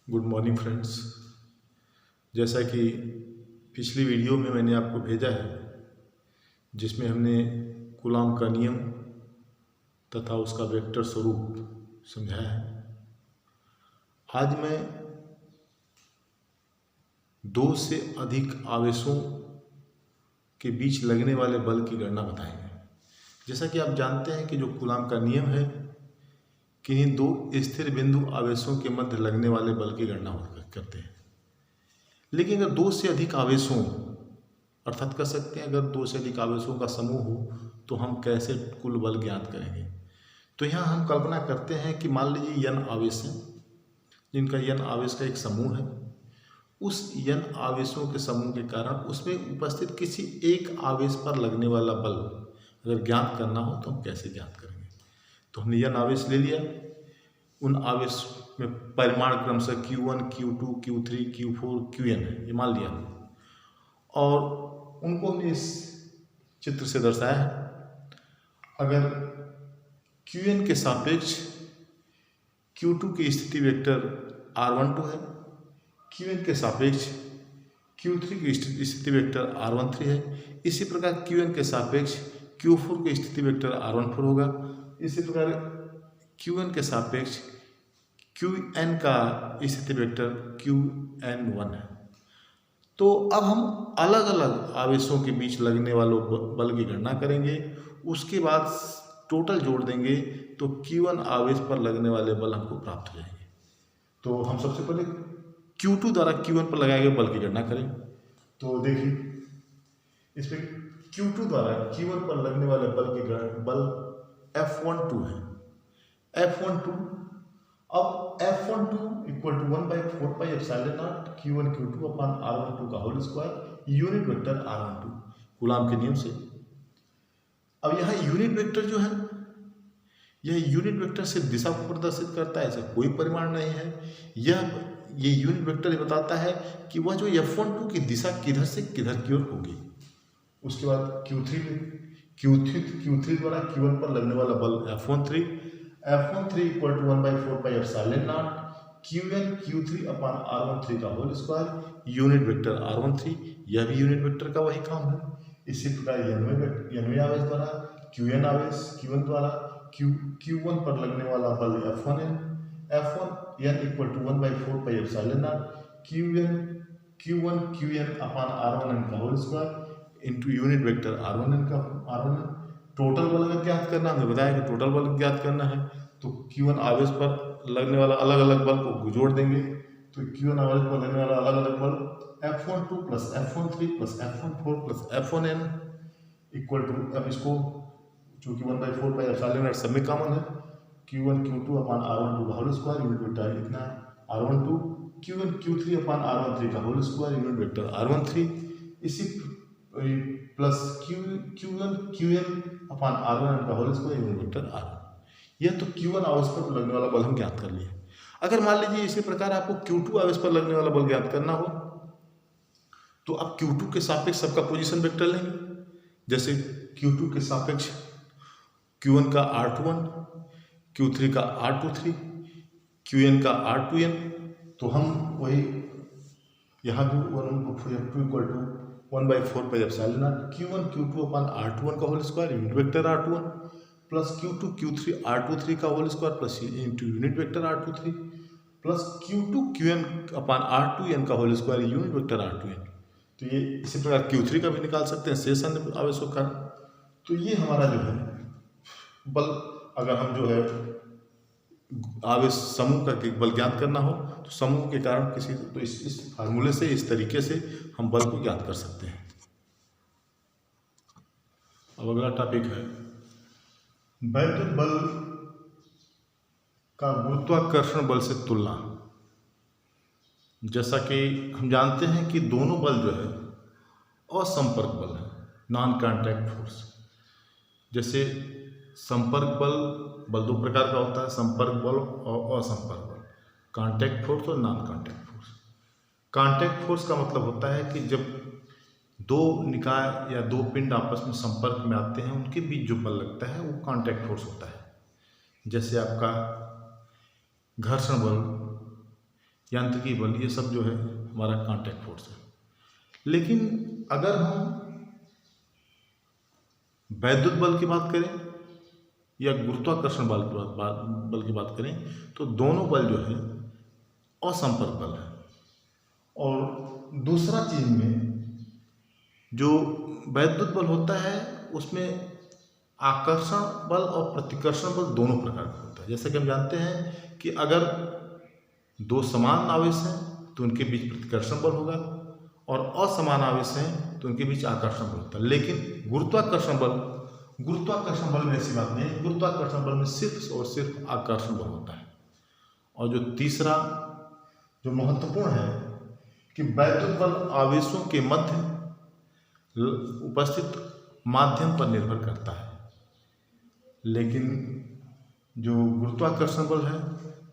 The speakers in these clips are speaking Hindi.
Good morning friends. जैसा कि पिछली वीडियो में मैंने आपको भेजा है जिसमें हमने कूलॉम का नियम तथा उसका वेक्टर स्वरूप समझाया है। आज मैं दो से अधिक आवेशों के बीच लगने वाले बल की गणना बताएंगे। जैसा कि आप जानते हैं कि जो कूलॉम का नियम है किन्हीं दो स्थिर बिंदु आवेशों के मध्य लगने वाले बल की गणना करते हैं। लेकिन अगर दो से अधिक आवेशों अर्थात कर सकते हैं अगर दो से अधिक आवेशों का समूह हो तो हम कैसे कुल बल ज्ञात करेंगे। तो यहाँ हम कल्पना करते हैं कि मान लीजिए n आवेश हैं जिनका n आवेश का एक समूह है। उस n आवेशों के समूह के कारण उसमें उपस्थित किसी एक आवेश पर लगने वाला बल अगर ज्ञात करना हो तो हम कैसे ज्ञात करेंगे। तो हमने n आवेश ले लिया, उन आवेश में परिमाण क्रमशः Q1, Q2, Q3, Q4, Qn है, ये मान लिया और उनको हमने इस चित्र से दर्शाया है। अगर Qn के सापेक्ष Q2 की स्थिति वेक्टर r12 है, Qn के सापेक्ष Q3 की स्थिति वेक्टर r13 है, इसी प्रकार Qn के सापेक्ष Q4 की स्थिति वेक्टर r14 होगा। इसी प्रकार Qn के सापेक्ष Qn का स्थिति वेक्टर Qn1 है। तो अब हम अलग अलग आवेशों के बीच लगने वालों बल की गणना करेंगे, उसके बाद टोटल जोड़ देंगे तो Q1 आवेश पर लगने वाले बल हमको प्राप्त हो जाएंगे। तो हम सबसे पहले Q2 द्वारा Q1 पर लगाए गए बल की गणना करें। तो देखिए इसमें Q2 द्वारा Q1 पर लगने वाले बल F12 है। F12 अब F12 equal to 1/4 pi epsilon naught Q1 Q2 upon R12 का whole square unit vector R12 coulomb के नियम से। अब यहाँ यूनिट वेक्टर जो है यह यूनिट वेक्टर सिर्फ दिशा को प्रदर्शित करता है, ऐसा कोई परिमाण नहीं है। ये यूनिट वेक्टर ये बताता है कि वह जो F12 की दिशा किधर से किधर की ओर होगी। उसके बाद Q3 द्वारा Q1 पर लगने वाला बल F13 equal to 1/4 pi epsilon naught Qn Q3 upon R13 का whole square unit vector R13, यह भी यूनिट वेक्टर का वही काम है। इसी प्रकार nवें आवेश द्वारा Qn आवेश Q1 द्वारा Q1 पर लगने वाला बल F1n equal to 1/4 pi epsilon naught Q1 Qn upon R1n का whole square into unit vector R1n। Total बल अगर ज्ञात करना, हमने बताया कि टोटल बल ज्ञात करना है तो Q1 आवेश पर लगने वाला अलग अलग बल को जोड़ देंगे। तो Q1 आवेश पर लगने वाला अलग अलग बल F12 plus F13 plus F14 plus F1n equal to, अब इसको चूंकि 1/4 पाई एप्सिलॉन नॉट सब में कॉमन है, Q1 Q2 अपॉन R12 का होल स्क्वायर यूनिट वेक्टर इतना R12 Q1 Q3 upon R13 का whole square unit vector R13 इसी plus Q1 Qn upon R1 का whole square unit vector R1। यह तो Q1 आवेश पर लगने वाला बल हम ज्ञात कर लिए। अगर मान लीजिए इसी प्रकार आपको Q2 आवेश पर लगने वाला बल ज्ञात करना हो तो आप Q2 के सापेक्ष सबका पोजीशन वेक्टर लेंगे। जैसे Q2 के सापेक्ष Q1 का R21, Q3 का R23, Qn का R2n, तो हम वही यहाँ भी 1/2 equal to 1/4 pi epsilon naught Q1 Q2 upon R21 का whole square unit vector R21 plus Q2 Q3 R23 का whole square plus into unit vector R23 plus Q2 Qn upon R2n का whole square unit vector R2n। तो ये इसी प्रकार Q3 का भी निकाल सकते हैं शेष अन्य आवेशों का। तो ये हमारा जो है बल, अगर हम जो है आवेश समूह का बल ज्ञात करना हो तो समूह के कारण किसी तो इस फार्मूले से इस तरीके से हम बल को ज्ञात कर सकते हैं। अब अगला टॉपिक है वैद्युत बल का गुरुत्वाकर्षण बल से तुलना। जैसा कि हम जानते हैं कि दोनों बल जो है असंपर्क बल है, नॉन कांटेक्ट फोर्स। जैसे संपर्क बल दो प्रकार का होता है, संपर्क बल और असंपर्क बल, कांटेक्ट फोर्स और non contact force. Contact force का मतलब होता है कि जब दो निकाय या दो पिंड आपस में संपर्क में आते हैं उनके बीच जो बल लगता है वो कांटेक्ट फोर्स होता है। जैसे आपका घर्षण बल यांत्रिकी बल, ये सब जो है हमारा कांटेक्ट फोर्स है। लेकिन अगर हम वैद्युत बल की बात करें या गुरुत्वाकर्षण बल की बात करें तो दोनों बल जो है असंपर्क बल है। और दूसरा चीज में जो वैद्युत बल होता है उसमें आकर्षण बल और प्रतिकर्षण बल दोनों प्रकार का होता है। जैसे कि हम जानते हैं कि अगर दो समान आवेश हैं तो उनके बीच प्रतिकर्षण बल होगा और असमान आवेश हैं तो उनके बीच आकर्षण बल होता है। लेकिन गुरुत्वाकर्षण बल में ऐसी बात नहीं है। गुरुत्वाकर्षण बल में सिर्फ और सिर्फ आकर्षण बल होता है। और जो तीसरा जो महत्वपूर्ण है कि वैद्युत बल आवेशों के मध्य उपस्थित माध्यम पर निर्भर करता है, लेकिन जो गुरुत्वाकर्षण बल है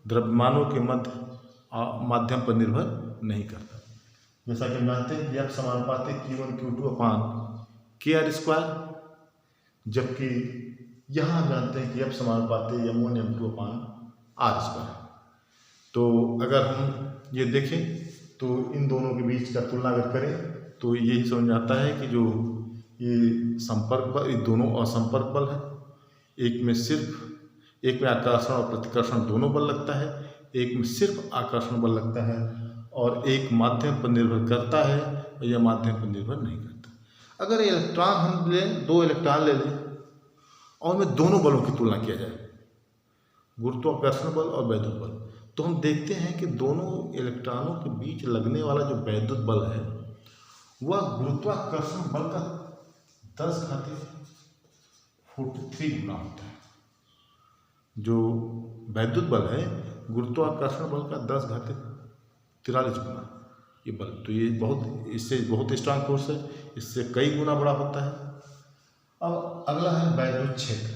द्रव्यमानों के मध्य माध्यम पर निर्भर नहीं करता। जैसा कि हम जानते हैं कि F समानुपाती Q1 Q2 अपान KR², जबकि यहाँ हम जानते हैं कि F समानुपाती M1 M2 अपान R²। तो अगर हम ये देखें तो इन दोनों के बीच का तुलना अगर करें तो यही समझ में आता है कि जो ये संपर्क बल, ये दोनों असंपर्क बल है। एक में आकर्षण और प्रतिकर्षण दोनों बल लगता है, एक में सिर्फ आकर्षण बल लगता है और एक माध्यम पर निर्भर करता है और यह माध्यम पर निर्भर नहीं करता। अगर इलेक्ट्रॉन हम लें, 2 इलेक्ट्रॉन ले लें और उनमें दोनों बलों की तुलना किया जाए, गुरुत्वाकर्षण बल और वैद्युत बल, तो हम देखते हैं कि दोनों इलेक्ट्रॉनों के बीच लगने वाला जो वैद्युत बल है वह गुरुत्वाकर्षण बल का 10⁻43 गुना होता है। जो वैद्युत बल है गुरुत्वाकर्षण बल का 10⁻43 गुना ये बल, तो ये इससे बहुत स्ट्रांग फोर्स है, इससे कई गुना बड़ा होता है। अब अगला है वैद्युत क्षेत्र।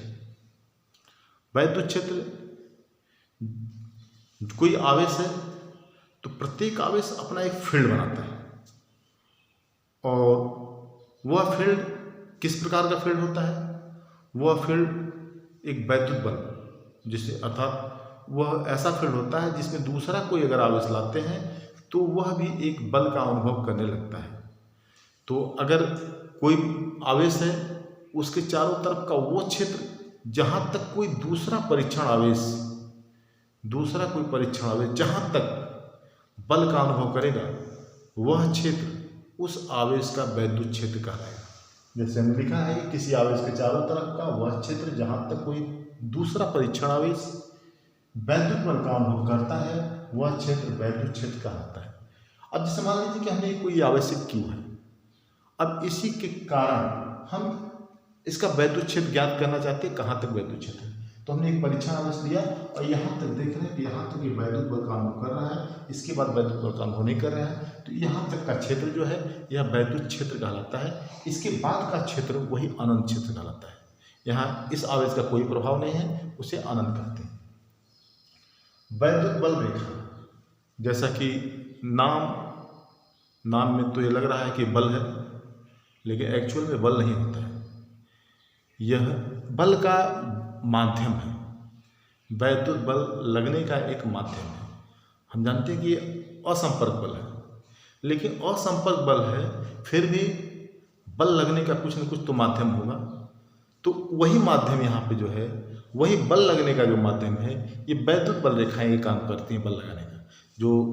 वैद्युत क्षेत्र, कोई आवेश है तो प्रत्येक आवेश अपना एक फील्ड बनाता है और वह फील्ड किस प्रकार का फील्ड होता है? वह फील्ड एक वैद्युत बल, जिससे अर्थात वह ऐसा फील्ड होता है जिसमें दूसरा कोई अगर आवेश लाते हैं तो वह भी एक बल का अनुभव करने लगता है। तो अगर कोई आवेश है उसके चारों तरफ का वो क्षेत्र जहाँ तक कोई दूसरा परीक्षण आवेश जहाँ तक बल का अनुभव करेगा वह क्षेत्र उस आवेश का वैद्युत क्षेत्र कहलाएगा। जैसे हमने लिखा है कि किसी आवेश के चारों तरफ का वह क्षेत्र जहाँ तक कोई दूसरा परीक्षण आवेश वैद्युत बल का अनुभव करता है वह क्षेत्र वैद्युत क्षेत्र कहलाता है। अब जैसे मान लीजिए कि हमें कोई आवेशित Q है, अब इसी के कारण हम इसका वैद्युत क्षेत्र ज्ञात करना चाहते हैं, कहाँ तक वैद्युत क्षेत्र है। तो हमने एक परीक्षण आवेश लिया और यहाँ तक देख रहे हैं कि यहाँ तक ये वैद्युत बल का अनुभव कर रहा है, इसके बाद वैद्युत बल का अनुभव नहीं कर रहा है, तो यहाँ तक का क्षेत्र जो है यह वैद्युत क्षेत्र कहलाता है। इसके बाद का क्षेत्र वही अनंत क्षेत्र कहलाता है। यहाँ इस आवेश का कोई प्रभाव नहीं है, उसे अनंत कहते हैं। वैद्युत बल रेखा, जैसा कि नाम में तो ये लग रहा है कि बल है, लेकिन एक्चुअल में बल नहीं होता है, यह बल का माध्यम है। वैद्युत बल लगने का एक माध्यम है। हम जानते हैं कि ये असंपर्क बल है, लेकिन असंपर्क बल है फिर भी बल लगने का कुछ न कुछ तो माध्यम होगा। तो वही माध्यम यहाँ पे जो है, वही बल लगने का जो माध्यम है, ये वैद्युत बल रेखाएं ये काम करती हैं बल लगाने का। जो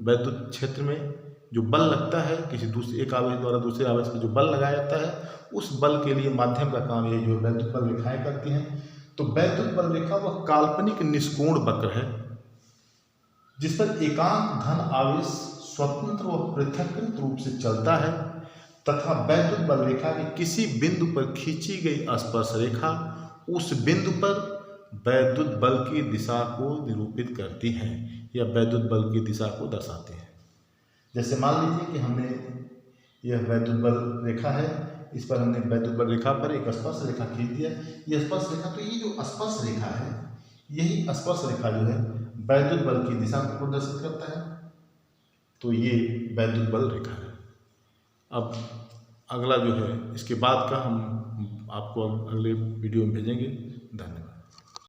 वैद्युत क्षेत्र में जो बल लगता है किसी दूसरे एक आवेश द्वारा दूसरे आवेश पर जो बल लगाया जाता है, उस बल के लिए माध्यम का काम ये जो वैद्युत बल रेखाएं करती हैं। तो वैद्युत बल रेखा वह काल्पनिक निष्कोण वक्र है जिस पर एकांक धन आवेश स्वतंत्र व पृथक्कृत रूप से चलता है तथा वैद्युत बल रेखा के किसी बिंदु पर खींची गई स्पर्श रेखा उस बिंदु पर वैद्युत बल की दिशा को निरूपित करती है या वैद्युत बल की दिशा को दर्शाती है। जैसे मान लीजिए कि हमने यह वैद्युत बल रेखा है, इस पर हमने वैद्युत बल रेखा पर एक स्पर्श रेखा खींच दिया। यह स्पर्श रेखा, तो ये जो स्पर्श रेखा है, यही स्पर्श रेखा जो है वैद्युत बल की दिशा को प्रदर्शित करता है। तो ये वैद्युत बल रेखा है। अब अगला जो है इसके बाद का हम आपको अगले वीडियो में भेजेंगे। धन्यवाद।